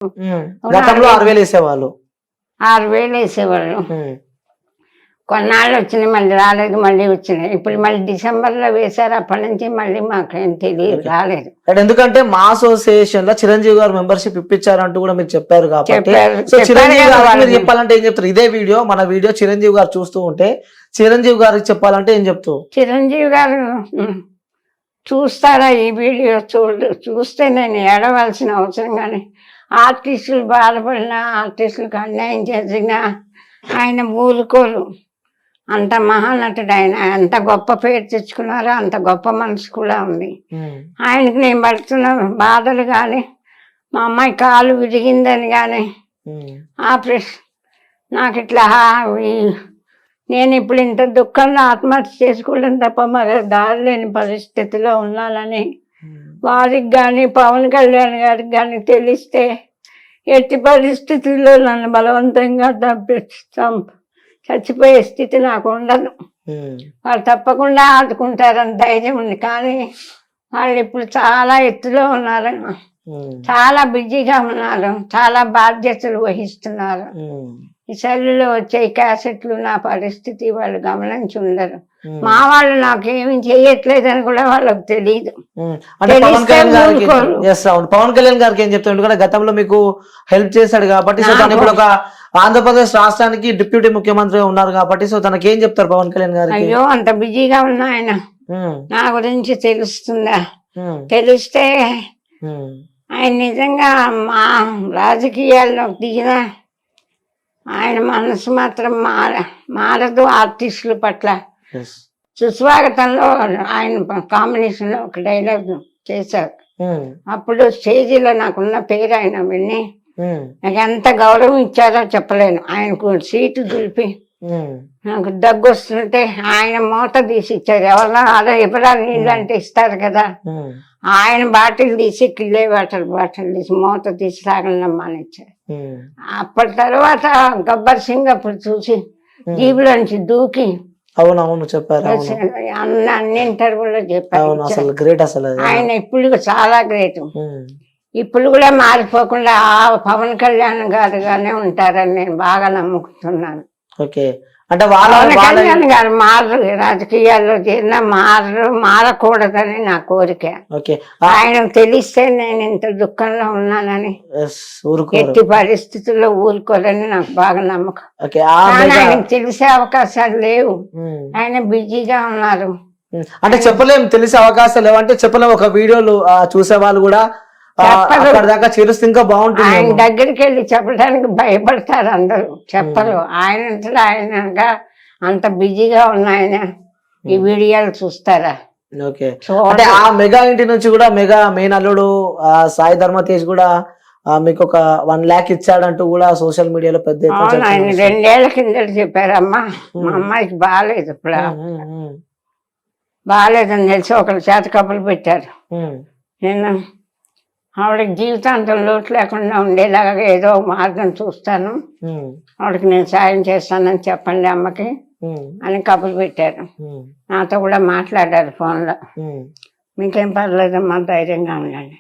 గతంలో 6,000 వేసేవాళ్ళు. 6,000 వేసేవాళ్ళు. కొన్నాళ్ళు వచ్చినాయి, మళ్ళీ రాలేదు, మళ్ళీ వచ్చినాయి. ఇప్పుడు మళ్ళీ డిసెంబర్లో వేశారు. అప్పటి నుంచి మళ్ళీ మాకేం తెలియదు, రాలేదు. ఎందుకంటే మా అసోసియేషన్ లో చిరంజీవి గారు మెంబర్షిప్ ఇప్పించారంటూ కూడా మీరు చెప్పారు కాబట్టి, సో చిరంజీవి గారు మీరు చెప్పాలంటే ఏం చెప్తారు? ఇదే వీడియో, మన వీడియో చిరంజీవి గారు చూస్తూ ఉంటే చిరంజీవి గారికి చెప్పాలంటే ఏం చెప్తావు? చిరంజీవి గారు చూస్తారా ఈ వీడియో? చూస్తే నేను ఏడవలసిన అవసరం కానీ, ఆర్టిస్టులు బాధపడినా, ఆర్టిస్టులకు అన్యాయం చేసినా ఆయన ఊరుకోరు. అంత మహానటుడు ఆయన. ఎంత గొప్ప పేరు తెచ్చుకున్నారో అంత గొప్ప మనసు కూడా ఉంది ఆయనకి. నేను పడుతున్న బాధలు కానీ, మా అమ్మాయి కాలు విరిగిందని కానీ, ఆపరేషన్ నాకు ఇట్లా నేను ఇప్పుడు ఇంత దుఃఖంలో ఆత్మహత్య చేసుకోవడం తప్ప మరి దారి లేని పరిస్థితిలో ఉన్నానని వారికి కానీ, పవన్ కళ్యాణ్ గారికి కానీ తెలిస్తే ఎట్టి పరిస్థితుల్లో నన్ను బలవంతంగా చచ్చిపోయే స్థితి నాకు ఉండదు. వాళ్ళు తప్పకుండా ఆదుకుంటారని ధైర్యం ఉంది. కానీ వాళ్ళు ఇప్పుడు చాలా ఎత్తులో ఉన్నారు, చాలా బిజీగా ఉన్నారు, చాలా బాధ్యతలు వహిస్తున్నారు. ఈ సెల్లులో వచ్చే క్యాసెట్లు నా పరిస్థితి వాళ్ళు గమనించి ఉండరు. మా వాళ్ళు నాకేమి చేయట్లేదని కూడా వాళ్ళకి తెలియదు. పవన్ కళ్యాణ్ గారికి ఏం చెప్తాను? ఎందుకంటే గతంలో మీకు హెల్ప్ చేశాడు కాబట్టి, సో తను ఇప్పుడు ఒక ఆంధ్రప్రదేశ్ రాష్ట్రానికి డిప్యూటీ ముఖ్యమంత్రి ఉన్నారు కాబట్టి, సో తనకి ఏం చెప్తారు పవన్ కళ్యాణ్ గారు? అయ్యో అంత బిజీగా ఉన్నా ఆయన నా గురించి తెలుస్తుందా? తెలిస్తే ఆయన నిజంగా మా రాజకీయాల్లో దిగిన ఆయన మనసు మాత్రం మారదు. ఆర్టిస్టుల పట్ల సుస్వాగతంలో ఆయన కాంబినేషన్ లో ఒక డైలాగ్ చేశారు. అప్పుడు స్టేజీలో నాకున్న పేరు ఆయన విని నాకు ఎంత గౌరవం ఇచ్చారో చెప్పలేను. ఆయనకు సీటు దులిపి నాకు దగ్గు వస్తుంటే ఆయన మూత తీసి ఇచ్చారు. ఎవరన్నా అలా ఎవరా నీళ్ళు అంటే ఇస్తారు కదా, ఆయన బాటిల్ తీసి కిల్లే వాటర్ బాటిల్ తీసి మూత తీసి తాగలమ్మని ఇచ్చారు. అప్పటి తర్వాత గబ్బర్ సింగ్ అప్పుడు చూసి జీబులోంచి దూకి అవునవును చెప్పారు, అన్ని ఇంటర్వ్యూలో చెప్పారు. ఆయన ఇప్పుడు చాలా గ్రేట్. ఇప్పుడు కూడా మారిపోకుండా ఆ పవన్ కళ్యాణ్ గారుగానే ఉంటారని నేను బాగా నమ్ముకుంటున్నాను. ఓకే, అంటే పవన్ కళ్యాణ్ గారు మారరు, రాజకీయాల్లో చేరిన మారకూడదని నా కోరిక. ఆయనకు తెలిస్తే నేను ఇంత దుఃఖంలో ఉన్నానని ఎట్టి పరిస్థితుల్లో ఊరుకోరని నాకు బాగా నమ్మకం. ఆయనకు తెలిసే అవకాశాలు లేవు, ఆయన బిజీగా ఉన్నారు. అంటే చెప్పలేము, తెలిసే అవకాశాలు లేవు అంటే చెప్పలేము. ఒక వీడియోలు చూసే వాళ్ళు కూడా చేరుస్తే ఇంకా బాగుంటుంది. ఆయన దగ్గరికి వెళ్ళి చెప్పడానికి భయపడతారు అందరూ, చెప్పరు. ఆయనగా అంత బిజీగా ఉన్నాయన ఈ వీడియోలు చూస్తారా? ఓకే, అంటే ఆ మెగా ఇంటి నుంచి కూడా మెగా మెయిన్ అల్లుడు సాయి ధర్మ తేజ్ కూడా మీకు ఒక 1 lakh ఇచ్చాడంటూ కూడా సోషల్ మీడియాలో పెద్ద ఆయన 2 ఏళ్ల కిందట చెప్పారమ్మా. మా అమ్మాయికి బాగాలేదు, ఇప్పుడు బాగాలేదని తెలిసి ఒకరి చేత కబులు పెట్టారు. నేను ఆవిడకి జీవితాంతం లోటు లేకుండా ఉండేలాగా ఏదో మార్గం చూస్తాను, ఆవిడకి నేను సాయం చేస్తానని చెప్పండి అమ్మకి అని కబులు పెట్టారు. నాతో కూడా మాట్లాడారు ఫోన్లో. మీకేం పర్లేదమ్మా, ధైర్యంగా ఉండండి.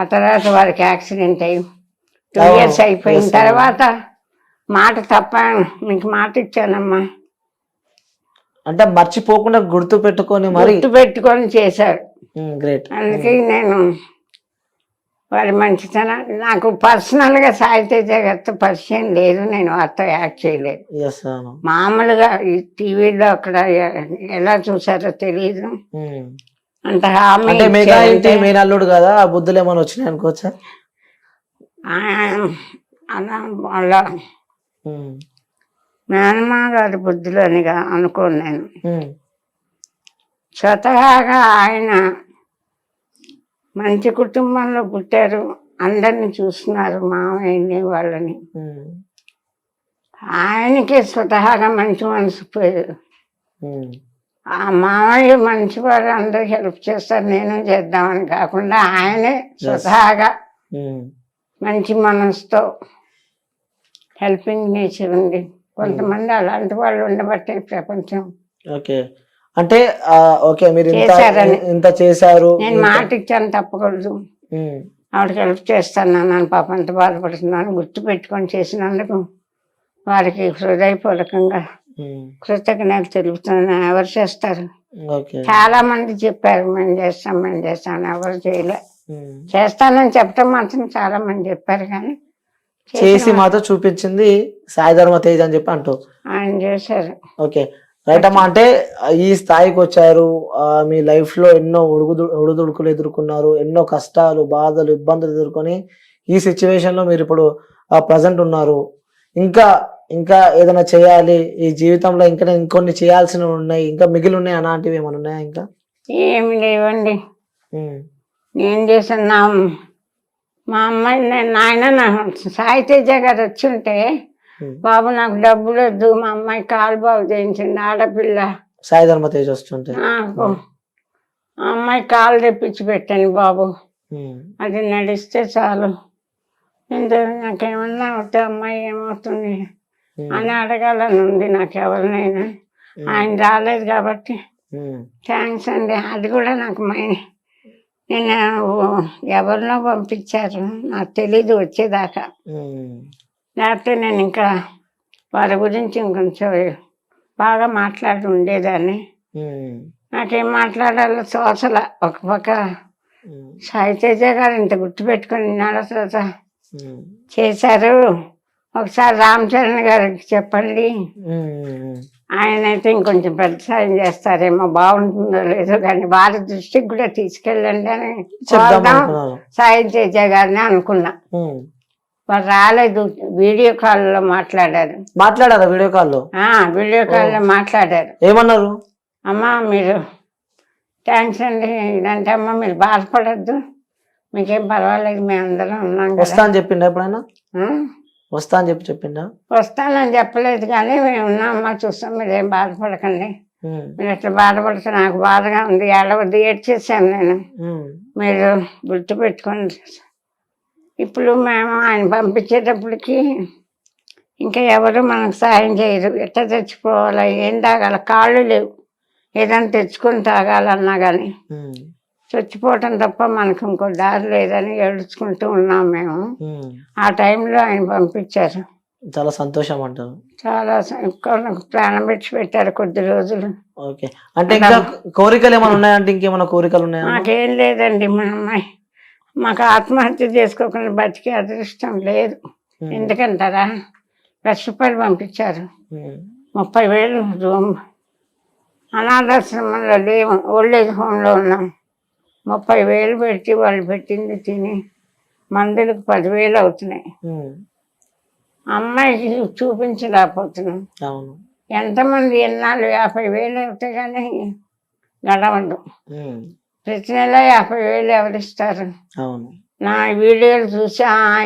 ఆ తర్వాత వారికి యాక్సిడెంట్ అయ్యి 2 years అయిపోయిన తర్వాత మాట తప్ప మీకు మాట ఇచ్చానమ్మా అంటే మర్చిపోకుండా గుర్తు పెట్టుకొని చేశారు. అందుకే నేను వారి మంచితనం, నాకు పర్సనల్ గా సాహితేజ గారితో పరిచయం లేదు, నేను వారితో యాక్ట్ చేయలేదు. మామూలుగా ఈ టీవీలో అక్కడ ఎలా చూసారో తెలియదు. అంత అల్లుడు కదా, బుద్ధులు ఏమైనా వచ్చినాయి అనుకోవచ్చా? అలా మేనమా గారి బుద్ధులు అని అనుకోను నేను. స్వతహాగా ఆయన మంచి కుటుంబంలో పుట్టారు, అందరిని చూస్తున్నారు, మామయ్యని వాళ్ళని. ఆయనకే స్వతహాగా మంచి మనసు పోయారు. ఆ మామయ్య మంచివారు, అందరూ హెల్ప్ చేస్తారు, నేను చేద్దామని కాకుండా ఆయనే స్వతహాగా మంచి మనసుతో హెల్పింగ్ నేచర్ ఉంది. కొంతమంది అలాంటి వాళ్ళు ఉండబట్టే ప్రపంచం. ఓకే, అంటే ఓకే మీరు ఇంత చేశారు, నేను మాట ఇచ్చాను తప్పకూడదు. ఆవిడకి హెల్ప్ చేస్తాను నన్ను పాప అంత బాధపడుతున్నాను గుర్తు పెట్టుకొని చేసినందుకు వారికి హృదయపూర్వకంగా కృతజ్ఞతలు తెలుపుతున్నాను. ఎవరు చేస్తారు? ఓకే. చాలా మంది చెప్పారు మేము చేస్తాం, ఎవరు చేయలే. చేస్తానని చెప్పడం మాత్రం చాలా మంది చెప్పారు, కానీ చేసి మాతో చూపించింది సాయి ధర్మ తేజ్ అని చెప్పి అంటూ ఆయన చేశారు. ఓకే, రైట్ అమ్మా. అంటే ఈ స్థాయికి వచ్చారు, మీ లైఫ్ లో ఎన్నో ఒడుదుడుకులు ఎదుర్కొన్నారు, ఎన్నో కష్టాలు, బాధలు, ఇబ్బందులు ఎదుర్కొని ఈ సిచ్యువేషన్ లో మీరు ఇప్పుడు ప్రజెంట్ ఉన్నారు. ఇంకా ఇంకా ఏదైనా చేయాలి ఈ జీవితంలో, ఇంకా ఇంకొన్ని చేయాల్సినవి ఉన్నాయి, ఇంకా మిగిలి ఉన్నాయి అలాంటివి ఏమైనా ఉన్నాయా? ఇంకా ఏమి లేవండి. నేను చేసిన మా అమ్మాయి నాయన సాయి తేజ గారు వచ్చి ఉంటే, బాబు నాకు డబ్బులు వద్దు, మా అమ్మాయి కాలు బాగు చేయించండి, ఆడపిల్ల సాయి ధర్మ తేజ్ వస్తుంటే నాకు ఆ అమ్మాయి కాలు తెప్పించి పెట్టండి బాబు, అది నడిస్తే చాలు, నాకేమన్నా అవుతా అమ్మాయి ఏమవుతుంది అని అడగాలని ఉంది నాకు ఎవరినైనా. ఆయన రాలేదు కాబట్టి థ్యాంక్స్ అండి. అది కూడా నాకు నేను ఎవరినో పంపించారు, నాకు తెలీదు వచ్చేదాకా. లేకపోతే నేను ఇంకా వారి గురించి ఇంకొంచెం బాగా మాట్లాడి ఉండేదాన్ని. నాకేం మాట్లాడాలో తోచల. ఒక పక్క సాయి తేజ గారు ఇంత గుర్తుపెట్టుకుని తర్వాత చేశారు. ఒకసారి రామ్ చరణ్ గారికి చెప్పండి, ఆయన అయితే ఇంకొంచెం పెద్ద సాయం చేస్తారేమో, బాగుంటుందో లేదో కానీ వారి దృష్టికి కూడా తీసుకెళ్ళండి అని సాయి తేజ గారిని అనుకున్నా. వారు రాలేదు, వీడియో కాల్లో మాట్లాడారు. వీడియో కాల్లో మాట్లాడారు. ఏమన్నారు? అమ్మా మీరు థ్యాంక్స్ అండి, ఇదంటే అమ్మ మీరు బాధపడద్దు, మీకేం పర్వాలేదు, మేమందరం ఉన్నాం. వస్తా అని చెప్పిండ ఎప్పుడైనా? వస్తా అని చెప్పిండా? వస్తానని చెప్పలేదు, కానీ మేము ఉన్నామమ్మా చూస్తాం, మీరేం బాధపడకండి, మీరు ఎట్లా బాధపడితే నాకు బాధగా ఉంది, ఏడవద్దు, ఏడ్చేసాను నేను, మీరు గుర్తు పెట్టుకోండి. ఇప్పుడు మేము ఆయన పంపించేటప్పటికి ఇంకా ఎవరు మనకు సాయం చేయరు. ఎట్లా తెచ్చుకోవాలా, ఏం తాగాల, కాళ్ళు లేవు, ఏదైనా తెచ్చుకొని తాగాలన్నా కానీ చచ్చిపోవటం తప్ప మనకు ఇంకో దారి లేదని ఏడుచుకుంటూ ఉన్నాం మేము. ఆ టైంలో ఆయన పంపించారు. చాలా సంతోషం అంటారు. చాలా ప్రాణం పెట్టారు కొద్ది రోజులు. ఓకే, అంటే ఇంకా కోరికలు ఏమైనా ఉన్నాయంటే ఇంకేమైనా కోరికలు ఉన్నాయా? మాకేం లేదండి, మా అమ్మాయి మాకు ఆత్మహత్య చేసుకోకుండా బతికే అదృష్టం లేదు. ఎందుకంటారా, రూపాయలు పంపించారు, 30,000 రూమ్, అనాథాశ్రమంలో లేవు, ఓల్డేజ్ హోమ్లో ఉన్నాం, 30,000 పెట్టి వాళ్ళు పెట్టింది తిని మందులకు 10,000 అవుతున్నాయి. అమ్మాయికి చూపించలేకపోతున్నాం. ఎంతమంది ఎన్నాళ్ళు 50,000 అవుతాయి కానీ గడవదు. ప్రతి నెల 50,000 ఎవరిస్తారు? నా వీడియోలు చూసి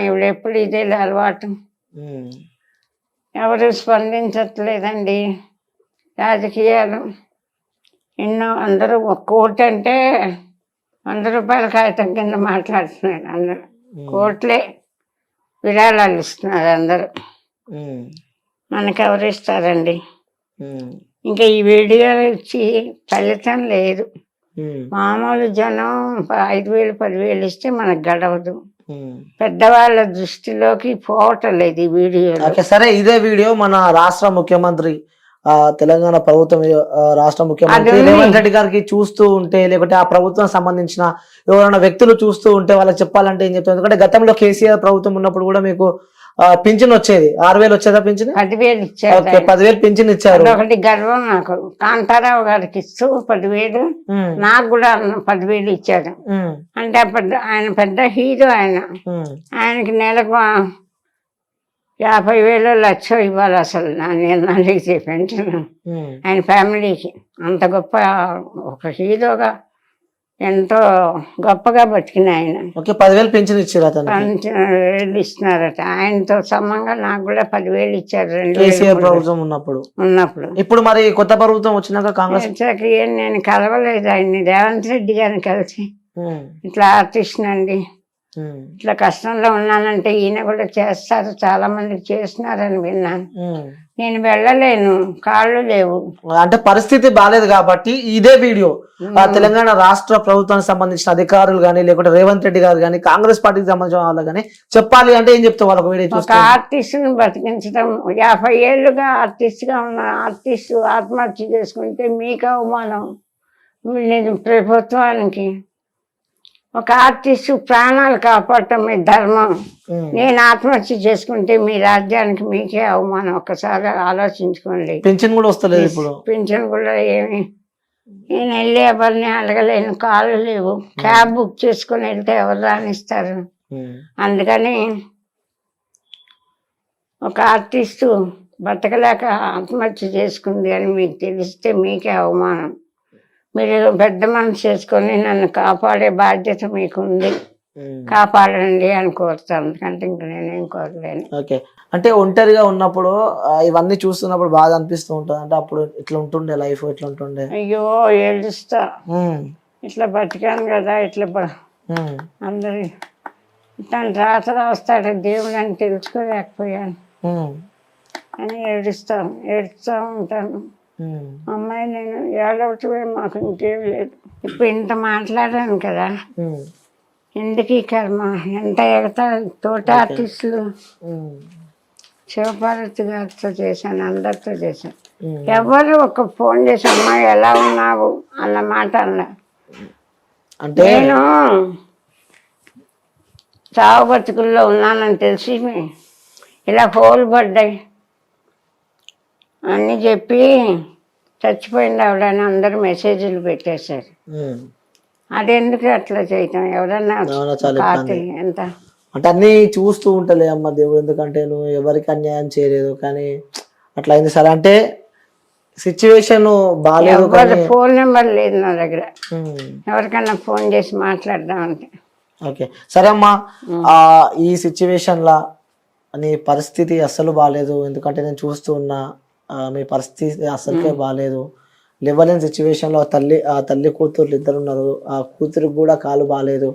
ఇవిడ ఎప్పుడు ఇదే అలవాటు. ఎవరు స్పందించట్లేదండి. రాజకీయాలు ఎన్నో, అందరూ కోటి అంటే 100 రూపాయల కాగితం కింద మాట్లాడుతున్నారు అందరూ. కోట్లే విరాళాలు ఇస్తున్నారు అందరూ, మనకెవరు ఇస్తారండి? ఇంకా ఈ వీడియోలు ఇచ్చి ఫలితం లేదు. మామూలు జనం 5,000 10,000 ఇస్తే మనకు గడవదు. పెద్దవాళ్ళ దృష్టిలోకి పోవటం లేదు ఈ వీడియో. సరే, ఇదే వీడియో మన రాష్ట్ర ముఖ్యమంత్రి, తెలంగాణ ప్రభుత్వం రాష్ట్ర ముఖ్యమంత్రి రేవంత్ రెడ్డి గారికి చూస్తూ ఉంటే, లేకుంటే ఆ ప్రభుత్వం సంబంధించిన ఎవరైనా వ్యక్తులు చూస్తూ ఉంటే వాళ్ళకి చెప్పాలంటే ఏం చెప్తారు? ఎందుకంటే గతంలో కేసీఆర్ ప్రభుత్వం ఉన్నప్పుడు కూడా మీకు పింఛన్ వచ్చేది, 6,000 వచ్చేదా పింఛన్? 10,000 ఇచ్చారు. 10,000 పింఛన్ ఇచ్చారు. ఒకటి గర్వం నాకు. కాంతారావు గారికి ఇస్తూ 10,000, నాకు కూడా 10,000 ఇచ్చారు. అంటే ఆయన పెద్ద హీరో, ఆయనకి నెలకు 50,000 లక్ష ఇవ్వాలి అసలు నేను అడిగితే పెన్షన్ ఆయన ఫ్యామిలీకి. అంత గొప్ప ఒక హీరోగా ఎంతో గొప్పగా బతికిన ఆయన. 10,000 పెన్షన్ ఇచ్చారు, 10,000 ఇస్తున్నారట. ఆయనతో సమంగా నాకు కూడా 10,000 ఇచ్చారు ప్రభుత్వం ఉన్నప్పుడు. ఇప్పుడు మరి కొత్త ప్రభుత్వం వచ్చినాక కాంగ్రెస్ నేను కలవలేదు ఆయన్ని. రేవంత్ రెడ్డి గారిని కలిసి ఇట్లా ఆర్టిస్ట్ అండి, ఇట్లా కష్టంలో ఉన్నానంటే ఈయన కూడా చేస్తారు, చాలా మందికి చేస్తున్నారని విన్నాను. నేను వెళ్ళలేను, కాళ్ళు లేవు. అంటే పరిస్థితి బాలేదు కాబట్టి ఇదే వీడియో తెలంగాణ రాష్ట్ర ప్రభుత్వానికి సంబంధించిన అధికారులు కానీ లేకుంటే రేవంత్ రెడ్డి గారు కానీ కాంగ్రెస్ పార్టీకి సంబంధించిన వాళ్ళు కానీ చెప్పాలి అంటే ఏం చెప్తావు వాళ్ళకు వీడియో ఒక చూస్తే? ఆర్టిస్టును బతికించడం, 50 ఏళ్ళుగా ఆర్టిస్ట్గా ఉన్న ఆర్టిస్టు ఆత్మహత్య చేసుకుంటే మీకు అవమానం. నేను ప్రభుత్వానికి ఒక ఆర్టిస్టు ప్రాణాలు కాపాడటం మీ ధర్మం. నేను ఆత్మహత్య చేసుకుంటే మీ రాజ్యానికి మీకే అవమానం. ఒక్కసారి ఆలోచించుకోండి. పెన్షన్ కూడా వస్తలేదు ఇప్పుడు. పింఛన్ కూడా ఏమి, నేను వెళ్ళి ఎవరిని అడగలేను, కాళ్ళు లేవు. క్యాబ్ బుక్ చేసుకుని వెళ్తే ఎవరు రానిస్తారు? అందుకని ఒక ఆర్టిస్టు బతకలేక ఆత్మహత్య చేసుకుంది అని మీకు తెలిస్తే మీకే అవమానం. మీరు పెద్ద మనసు చేసుకొని నన్ను కాపాడే బాధ్యత మీకుంది, కాపాడండి అని కోరుతాను. అందుకంటే ఇంక నేనేం కోరలేను. ఓకే, అంటే ఒంటరిగా ఉన్నప్పుడు ఇవన్నీ చూస్తున్నప్పుడు బాగా అనిపిస్తూ ఉంటుంది. అంటే అప్పుడు ఇట్లా ఉంటుండే లైఫ్, ఇట్లా ఉంటుండే. అయ్యో ఏడుస్తా, ఇట్లా బతికాను కదా, ఇట్లా అందరి తను రాత రాస్తాడు దేవుడు అని తెలుసుకోలేకపోయాను అని ఏడుస్తూ ఉంటాను. అమ్మాయి నేను ఏడవటమే, మాకు ఇంకేం లేదు. ఇప్పుడు ఇంత మాట్లాడాను కదా, ఎందుకు ఈ కర్మ? ఎంత ఎగతాడు. తోట ఆర్టిస్టులు శివపార్వతి గారితో చేశాను, అందరితో చేశాను. ఎవరు ఒక ఫోన్ చేసి అమ్మాయి ఎలా ఉన్నావు అన్న మాట అన్నా. నేను చావు బతుకుల్లో ఉన్నానని తెలిసి ఇలా హోల్ పడ్డాయి అన్నీ చెప్పి చచ్చిపోయింది ఆవిడని అందరూ మెసేజ్లు పెట్టేశారు. అది ఎందుకు అట్లా చేయటం? ఎవరన్నా పార్టీ ఎంత అంటే అన్ని చూస్తూ ఉంటలే అమ్మ దేవుడు, ఎందుకంటే నువ్వు ఎవరికి అన్యాయం చేయలేదు కానీ అట్లా అయింది. సరే అంటే సిచ్యువేషన్ బాగాలేదు, ఫోన్ నెంబర్ లేదు నా దగ్గర, ఎవరికన్నా ఫోన్ చేసి మాట్లాడదామంటే. ఓకే సరే అమ్మా, ఈ సిచ్యువేషన్ లా నీ పరిస్థితి అస్సలు బాగాలేదు, ఎందుకంటే నేను చూస్తూ ఉన్నా మీ పరిస్థితి అస్సలకే బాగాలేదు. లేవలేని సిచ్యువేషన్లో ఆ తల్లి కూతుర్లు ఇద్దరు ఉన్నారు, ఆ కూతురికి కూడా కాలు బాగాలేదు.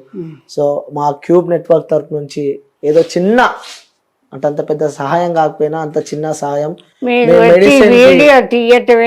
సో మా క్యూబ్ నెట్వర్క్ తరఫు నుంచి ఏదో చిన్న, అంటే అంత పెద్ద సహాయం కాకపోయినా అంత చిన్న సహాయం, వీడియో తీయటమే